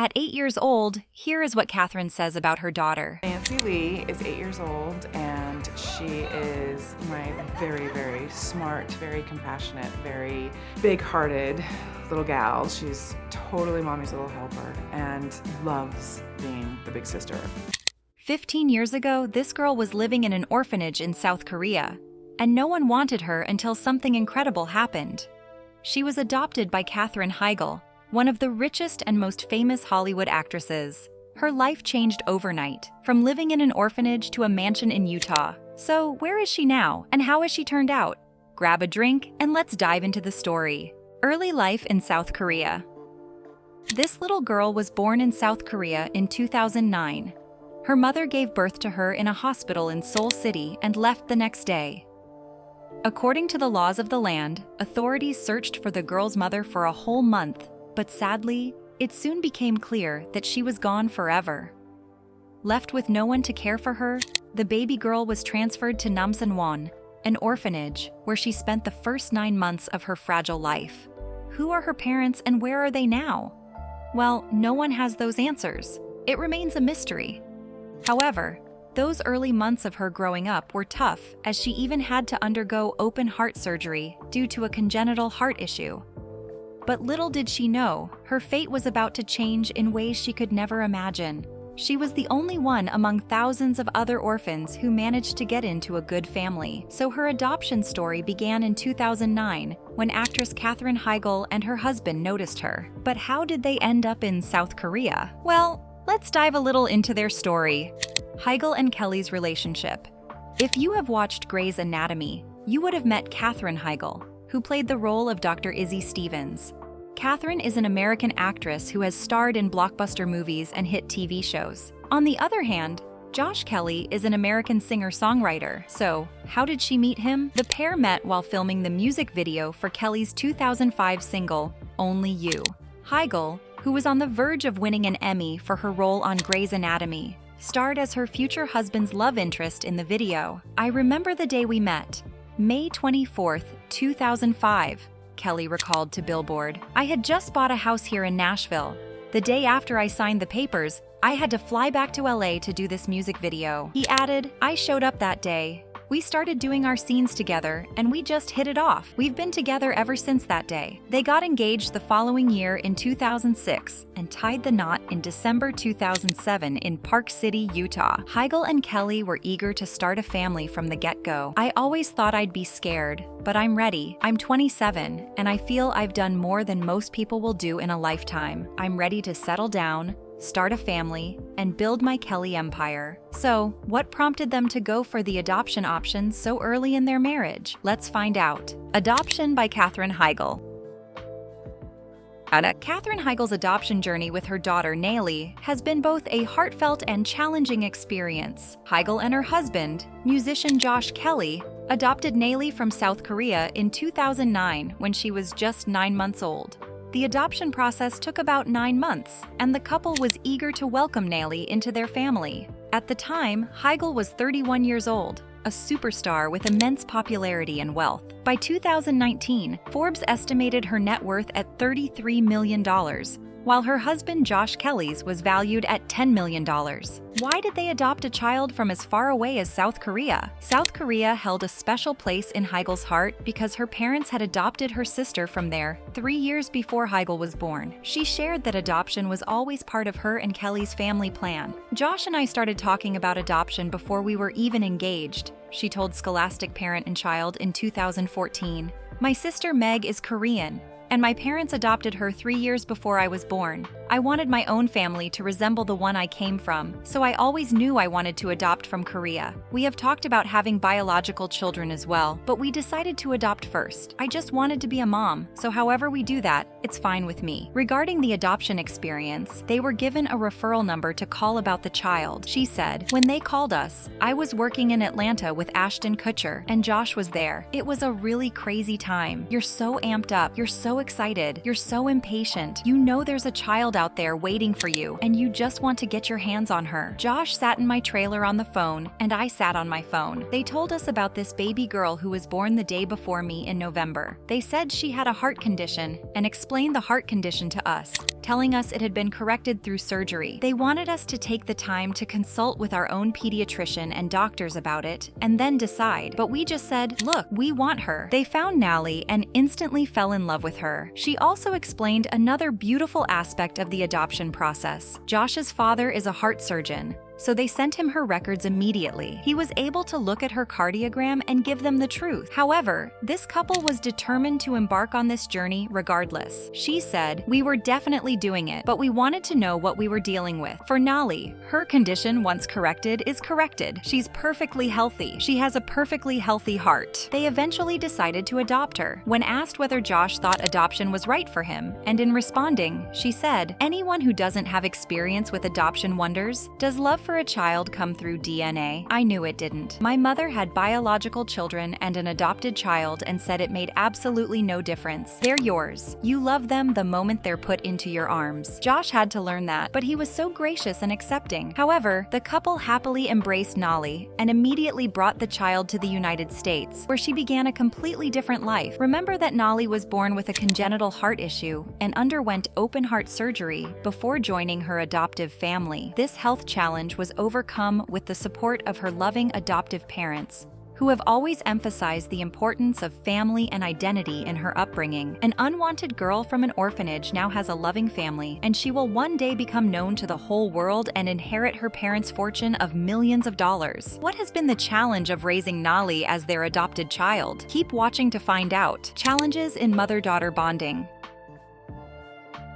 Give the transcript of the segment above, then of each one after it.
At 8 years old, here is what Katherine says about her daughter. Nancy Lee is 8 years old, and she is my very, very smart, very compassionate, very big-hearted little gal. She's totally mommy's little helper and loves being the big sister. 15 years ago, this girl was living in an orphanage in South Korea, and no one wanted her until something incredible happened. She was adopted by Katherine Heigl, one of the richest and most famous Hollywood actresses. Her life changed overnight, from living in an orphanage to a mansion in Utah. So where is she now, and how has she turned out? Grab a drink and let's dive into the story. Early life in South Korea. This little girl was born in South Korea in 2009. Her mother gave birth to her in a hospital in Seoul City and left the next day. According to the laws of the land, authorities searched for the girl's mother for a whole month, but sadly, it soon became clear that she was gone forever. Left with no one to care for her, the baby girl was transferred to Namsanwon, an orphanage where she spent the first 9 months of her fragile life. Who are her parents and where are they now? Well, no one has those answers. It remains a mystery. However, those early months of her growing up were tough, as she even had to undergo open heart surgery due to a congenital heart issue. But little did she know, her fate was about to change in ways she could never imagine. She was the only one among thousands of other orphans who managed to get into a good family. So her adoption story began in 2009, when actress Katherine Heigl and her husband noticed her. But how did they end up in South Korea? Well, let's dive a little into their story. Heigl and Kelley's relationship. If you have watched Grey's Anatomy, you would have met Katherine Heigl, who played the role of Dr. Izzy Stevens. Katherine is an American actress who has starred in blockbuster movies and hit TV shows. On the other hand, Josh Kelley is an American singer-songwriter. So, how did she meet him? The pair met while filming the music video for Kelley's 2005 single, Only You. Heigl, who was on the verge of winning an Emmy for her role on Grey's Anatomy, starred as her future husband's love interest in the video. I remember the day we met, May 24th, 2005. Kelley recalled to Billboard. I had just bought a house here in Nashville. The day after I signed the papers, I had to fly back to LA to do this music video. He added, I showed up that day. We started doing our scenes together, and we just hit it off. We've been together ever since that day. They got engaged the following year in 2006 and tied the knot in December 2007 in Park City, Utah. Heigl and Kelley were eager to start a family from the get-go. I always thought I'd be scared, but I'm ready. I'm 27, and I feel I've done more than most people will do in a lifetime. I'm ready to settle down, start a family, and build my Kelley empire. So, what prompted them to go for the adoption option so early in their marriage? Let's find out. Adoption by Katherine Heigl. Katherine Heigl's adoption journey with her daughter Naleigh has been both a heartfelt and challenging experience. Heigl and her husband, musician Josh Kelley, adopted Naleigh from South Korea in 2009 when she was just 9 months old. The adoption process took about 9 months, and the couple was eager to welcome Naleigh into their family. At the time, Heigl was 31 years old, a superstar with immense popularity and wealth. By 2019, Forbes estimated her net worth at $33 million, while her husband Josh Kelley's was valued at $10 million. Why did they adopt a child from as far away as South Korea? South Korea held a special place in Heigl's heart because her parents had adopted her sister from there 3 years before Heigl was born. She shared that adoption was always part of her and Kelley's family plan. Josh and I started talking about adoption before we were even engaged, she told Scholastic Parent and Child in 2014. My sister Meg is Korean, and my parents adopted her 3 years before I was born. I wanted my own family to resemble the one I came from, so I always knew I wanted to adopt from Korea. We have talked about having biological children as well, but we decided to adopt first. I just wanted to be a mom, so however we do that, it's fine with me. Regarding the adoption experience, they were given a referral number to call about the child. She said, when they called us, I was working in Atlanta with Ashton Kutcher, and Josh was there. It was a really crazy time. You're so amped up, you're so excited, you're so impatient. You know there's a child world out there waiting for you, and you just want to get your hands on her. Josh sat in my trailer on the phone, and I sat on my phone. They told us about this baby girl who was born the day before me in November. They said she had a heart condition and explained the heart condition to us, telling us it had been corrected through surgery. They wanted us to take the time to consult with our own pediatrician and doctors about it and then decide, but we just said, look, we want her. They found Naleigh and instantly fell in love with her. She also explained another beautiful aspect of the adoption process. Josh's father is a heart surgeon, so they sent him her records immediately. He was able to look at her cardiogram and give them the truth. However, this couple was determined to embark on this journey regardless. She said, we were definitely doing it, but we wanted to know what we were dealing with. For Naleigh, her condition, once corrected, is corrected. She's perfectly healthy. She has a perfectly healthy heart. They eventually decided to adopt her. When asked whether Josh thought adoption was right for him, and in responding, she said, anyone who doesn't have experience with adoption wonders, does love for a child come through DNA? I knew it didn't. My mother had biological children and an adopted child and said it made absolutely no difference. They're yours. You love them the moment they're put into your arms. Josh had to learn that, but he was so gracious and accepting. However, the couple happily embraced Naleigh and immediately brought the child to the United States, where she began a completely different life. Remember that Naleigh was born with a congenital heart issue and underwent open heart surgery before joining her adoptive family. This health challenge was overcome with the support of her loving adoptive parents, who have always emphasized the importance of family and identity in her upbringing. An unwanted girl from an orphanage now has a loving family, and she will one day become known to the whole world and inherit her parents' fortune of millions of dollars. What has been the challenge of raising Naleigh as their adopted child? Keep watching to find out. Challenges in mother-daughter bonding.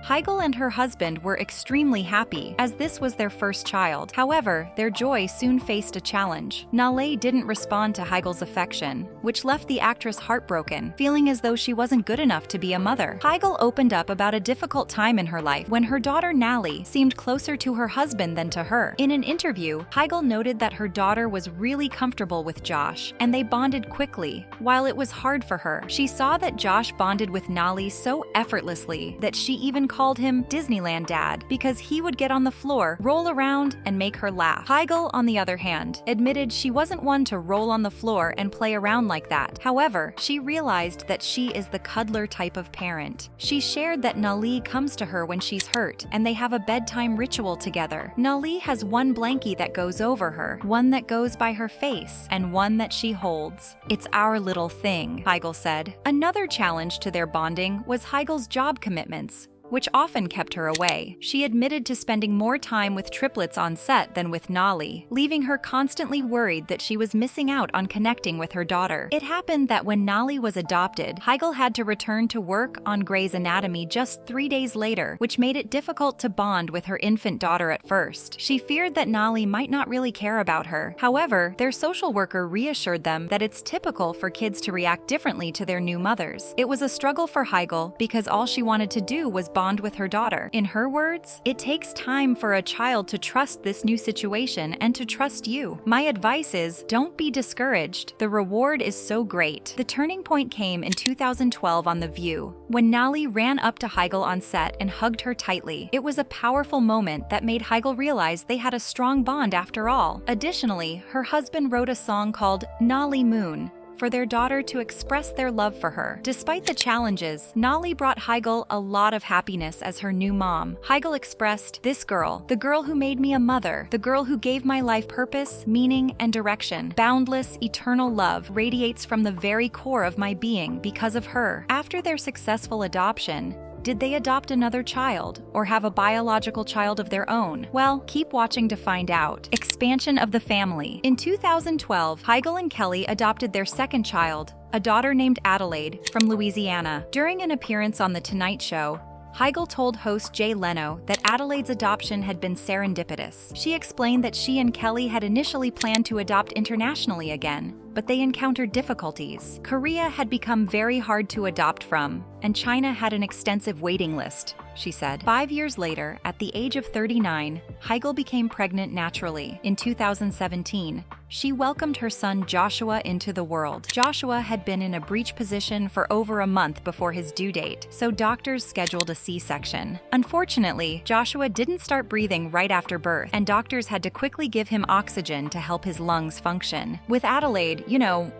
Heigl and her husband were extremely happy, as this was their first child. However, their joy soon faced a challenge. Naleigh didn't respond to Heigl's affection, which left the actress heartbroken, feeling as though she wasn't good enough to be a mother. Heigl opened up about a difficult time in her life when her daughter Naleigh seemed closer to her husband than to her. In an interview, Heigl noted that her daughter was really comfortable with Josh, and they bonded quickly. While it was hard for her, she saw that Josh bonded with Naleigh so effortlessly that she even called him Disneyland Dad because he would get on the floor, roll around, and make her laugh. Heigl, on the other hand, admitted she wasn't one to roll on the floor and play around like that. However, she realized that she is the cuddler type of parent. She shared that Naleigh comes to her when she's hurt, and they have a bedtime ritual together. Naleigh has one blankie that goes over her, one that goes by her face, and one that she holds. It's our little thing, Heigl said. Another challenge to their bonding was Heigl's job commitments, which often kept her away. She admitted to spending more time with triplets on set than with Naleigh, leaving her constantly worried that she was missing out on connecting with her daughter. It happened that when Naleigh was adopted, Heigl had to return to work on Grey's Anatomy just 3 days later, which made it difficult to bond with her infant daughter at first. She feared that Naleigh might not really care about her. However, their social worker reassured them that it's typical for kids to react differently to their new mothers. It was a struggle for Heigl because all she wanted to do was bond with her daughter. In her words, it takes time for a child to trust this new situation and to trust you. My advice is, don't be discouraged. The reward is so great. The turning point came in 2012 on The View, when Naleigh ran up to Heigl on set and hugged her tightly. It was a powerful moment that made Heigl realize they had a strong bond after all. Additionally, her husband wrote a song called Naleigh Moon for their daughter to express their love for her. Despite the challenges, Naleigh brought Heigl a lot of happiness as her new mom. Heigl expressed, "This girl, the girl who made me a mother, the girl who gave my life purpose, meaning, and direction. Boundless, eternal love radiates from the very core of my being because of her." After their successful adoption, did they adopt another child or have a biological child of their own? Well, keep watching to find out. Expansion of the family. In 2012, Heigl and Kelley adopted their second child, a daughter named Adelaide, from Louisiana. During an appearance on The Tonight Show, Heigl told host Jay Leno that Adelaide's adoption had been serendipitous. She explained that she and Kelley had initially planned to adopt internationally again, but they encountered difficulties. Korea had become very hard to adopt from, and China had an extensive waiting list, she said. 5 years later, at the age of 39, Heigl became pregnant naturally. In 2017, she welcomed her son Joshua into the world. Joshua had been in a breech position for over a month before his due date, so doctors scheduled a C-section. Unfortunately, Joshua didn't start breathing right after birth, and doctors had to quickly give him oxygen to help his lungs function. With Adelaide,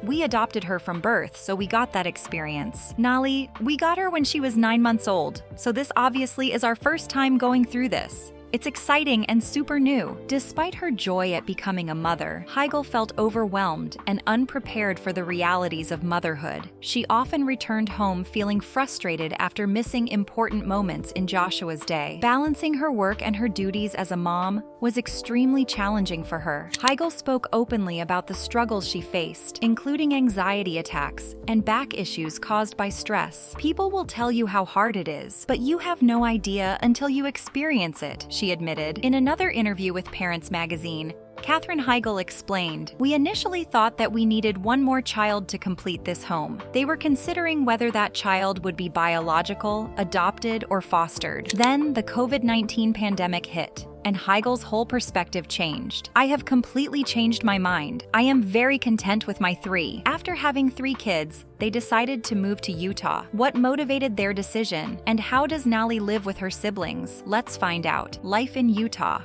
we adopted her from birth, so we got that experience. Naleigh, we got her when she was 9 months old, so this obviously is our first time going through this. It's exciting and super new. Despite her joy at becoming a mother, Heigl felt overwhelmed and unprepared for the realities of motherhood. She often returned home feeling frustrated after missing important moments in Joshua's day. Balancing her work and her duties as a mom was extremely challenging for her. Heigl spoke openly about the struggles she faced, including anxiety attacks and back issues caused by stress. People will tell you how hard it is, but you have no idea until you experience it, she admitted. In another interview with Parents Magazine, Katherine Heigl explained, "We initially thought that we needed one more child to complete this home. They were considering whether that child would be biological, adopted, or fostered. Then the COVID-19 pandemic hit, and Heigl's whole perspective changed. I have completely changed my mind. I am very content with my 3. After having 3 kids, they decided to move to Utah. What motivated their decision, and how does Naleigh live with her siblings? Let's find out. Life in Utah.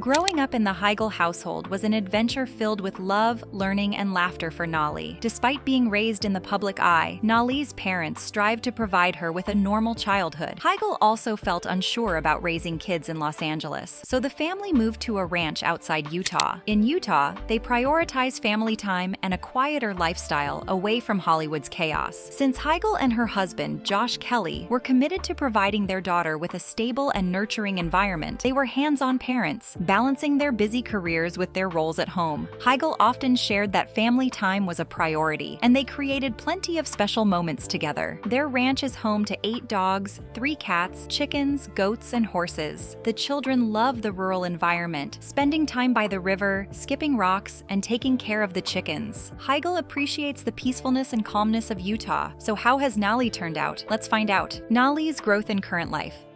Growing up in the Heigl household was an adventure filled with love, learning, and laughter for Naleigh. Despite being raised in the public eye, Naleigh's parents strived to provide her with a normal childhood. Heigl also felt unsure about raising kids in Los Angeles, so the family moved to a ranch outside Utah. In Utah, they prioritized family time and a quieter lifestyle away from Hollywood's chaos. Since Heigl and her husband, Josh Kelley, were committed to providing their daughter with a stable and nurturing environment, they were hands-on parents, balancing their busy careers with their roles at home. Heigl often shared that family time was a priority, and they created plenty of special moments together. Their ranch is home to 8 dogs, 3 cats, chickens, goats, and horses. The children love the rural environment, spending time by the river, skipping rocks, and taking care of the chickens. Heigl appreciates the peacefulness and calmness of Utah. So how has Naleigh turned out? Let's find out. Naleigh's growth in current life.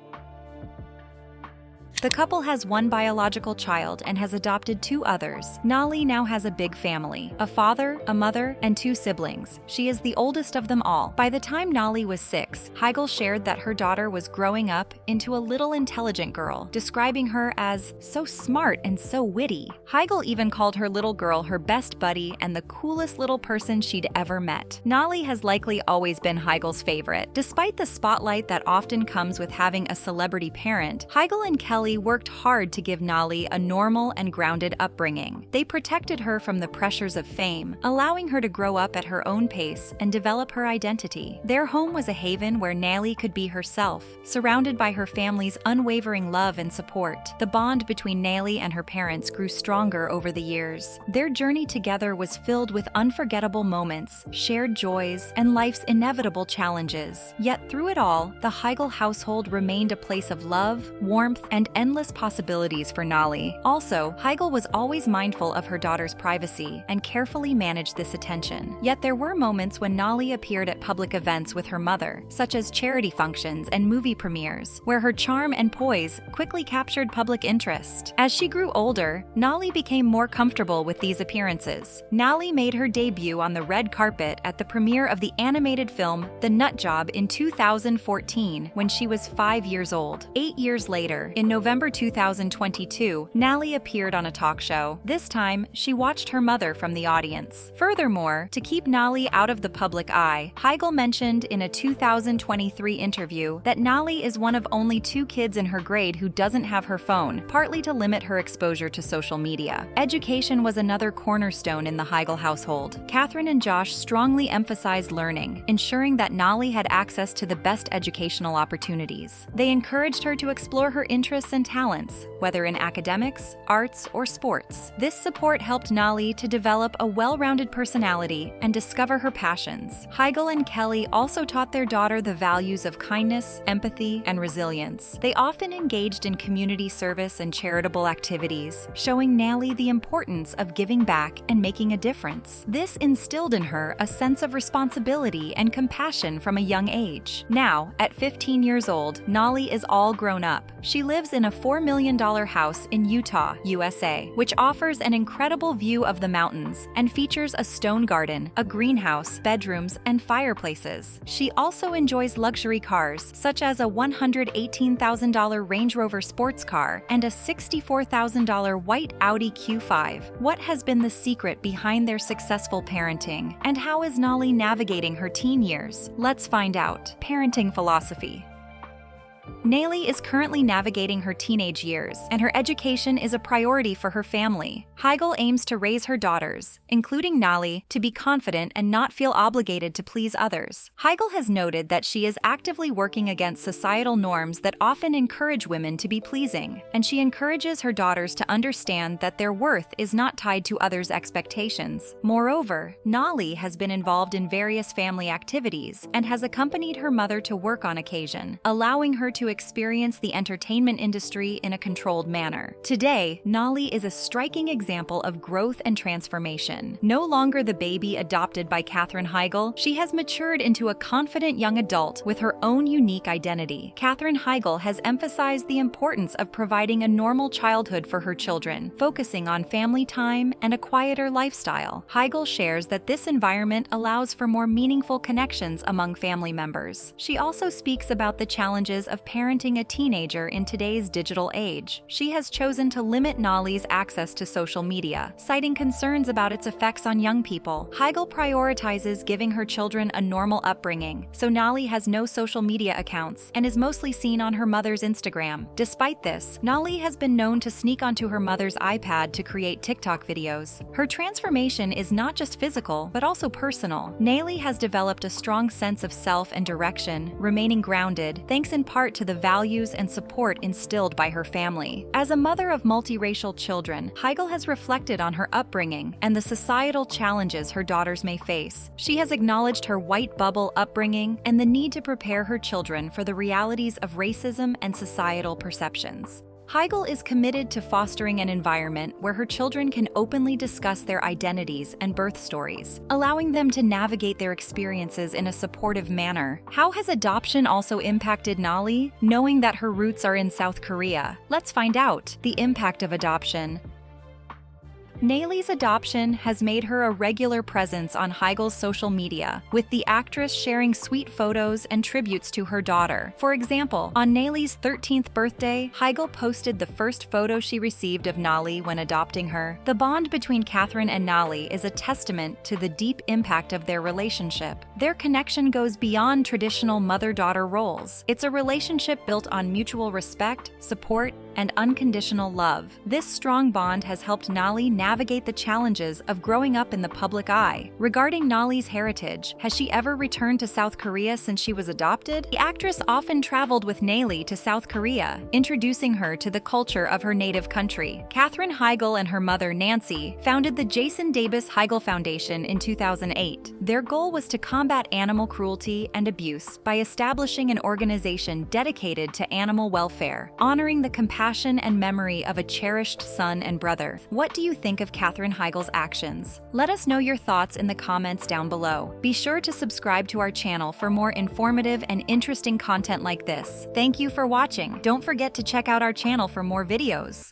The couple has 1 biological child and has adopted 2 others. Naleigh now has a big family, a father, a mother, and 2 siblings. She is the oldest of them all. By the time Naleigh was 6, Heigl shared that her daughter was growing up into a little intelligent girl, describing her as so smart and so witty. Heigl even called her little girl her best buddy and the coolest little person she'd ever met. Naleigh has likely always been Heigl's favorite. Despite the spotlight that often comes with having a celebrity parent, Heigl and Kelley worked hard to give Naleigh a normal and grounded upbringing. They protected her from the pressures of fame, allowing her to grow up at her own pace and develop her identity. Their home was a haven where Naleigh could be herself, surrounded by her family's unwavering love and support. The bond between Naleigh and her parents grew stronger over the years. Their journey together was filled with unforgettable moments, shared joys, and life's inevitable challenges. Yet through it all, the Heigl household remained a place of love, warmth, and endless possibilities for Naleigh. Also, Heigl was always mindful of her daughter's privacy and carefully managed this attention. Yet there were moments when Naleigh appeared at public events with her mother, such as charity functions and movie premieres, where her charm and poise quickly captured public interest. As she grew older, Naleigh became more comfortable with these appearances. Naleigh made her debut on the red carpet at the premiere of the animated film The Nut Job in 2014 when she was 5 years old. 8 years later, in November 2022, Naleigh appeared on a talk show. This time, she watched her mother from the audience. Furthermore, to keep Naleigh out of the public eye, Heigl mentioned in a 2023 interview that Naleigh is one of only 2 kids in her grade who doesn't have her phone, partly to limit her exposure to social media. Education was another cornerstone in the Heigl household. Katherine and Josh strongly emphasized learning, ensuring that Naleigh had access to the best educational opportunities. They encouraged her to explore her interests and and talents, whether in academics, arts, or sports. This support helped Naleigh to develop a well-rounded personality and discover her passions. Heigl and Kelley also taught their daughter the values of kindness, empathy, and resilience. They often engaged in community service and charitable activities, showing Naleigh the importance of giving back and making a difference. This instilled in her a sense of responsibility and compassion from a young age. Now, at 15 years old, Naleigh is all grown up. She lives in a $4 million house in Utah, USA, which offers an incredible view of the mountains and features a stone garden, a greenhouse, bedrooms, and fireplaces. She also enjoys luxury cars, such as a $118,000 Range Rover sports car and a $64,000 white Audi Q5. What has been the secret behind their successful parenting, and how is Naleigh navigating her teen years? Let's find out. Parenting philosophy. Naleigh is currently navigating her teenage years, and her education is a priority for her family. Heigl aims to raise her daughters, including Naleigh, to be confident and not feel obligated to please others. Heigl has noted that she is actively working against societal norms that often encourage women to be pleasing, and she encourages her daughters to understand that their worth is not tied to others' expectations. Moreover, Naleigh has been involved in various family activities and has accompanied her mother to work on occasion, allowing her to experience the entertainment industry in a controlled manner. Today, Naleigh is a striking example of growth and transformation. No longer the baby adopted by Katherine Heigl, she has matured into a confident young adult with her own unique identity. Katherine Heigl has emphasized the importance of providing a normal childhood for her children, focusing on family time and a quieter lifestyle. Heigl shares that this environment allows for more meaningful connections among family members. She also speaks about the challenges of parenting a teenager in today's digital age. She has chosen to limit Naleigh's access to social media, citing concerns about its effects on young people. Heigl prioritizes giving her children a normal upbringing, so Naleigh has no social media accounts and is mostly seen on her mother's Instagram. Despite this, Naleigh has been known to sneak onto her mother's iPad to create TikTok videos. Her transformation is not just physical, but also personal. Naleigh has developed a strong sense of self and direction, remaining grounded, thanks in part to the values and support instilled by her family. As a mother of multiracial children, Heigl has reflected on her upbringing and the societal challenges her daughters may face. She has acknowledged her white bubble upbringing and the need to prepare her children for the realities of racism and societal perceptions. Heigl is committed to fostering an environment where her children can openly discuss their identities and birth stories, allowing them to navigate their experiences in a supportive manner. How has adoption also impacted Naleigh, knowing that her roots are in South Korea? Let's find out. The impact of adoption. Naleigh's adoption has made her a regular presence on Heigl's social media, with the actress sharing sweet photos and tributes to her daughter. For example, on Naleigh's 13th birthday, Heigl posted the first photo she received of Naleigh when adopting her. The bond between Katherine and Naleigh is a testament to the deep impact of their relationship. Their connection goes beyond traditional mother-daughter roles. It's a relationship built on mutual respect, support, and unconditional love. This strong bond has helped Naleigh navigate the challenges of growing up in the public eye. Regarding Naleigh's heritage, has she ever returned to South Korea since she was adopted? The actress often traveled with Naleigh to South Korea, introducing her to the culture of her native country. Katherine Heigl and her mother, Nancy, founded the Jason Davis Heigl Foundation in 2008. Their goal was to combat animal cruelty and abuse by establishing an organization dedicated to animal welfare, honoring the compassion and memory of a cherished son and brother. What do you think of Katherine Heigl's actions? Let us know your thoughts in the comments down below. Be sure to subscribe to our channel for more informative and interesting content like this. Thank you for watching. Don't forget to check out our channel for more videos.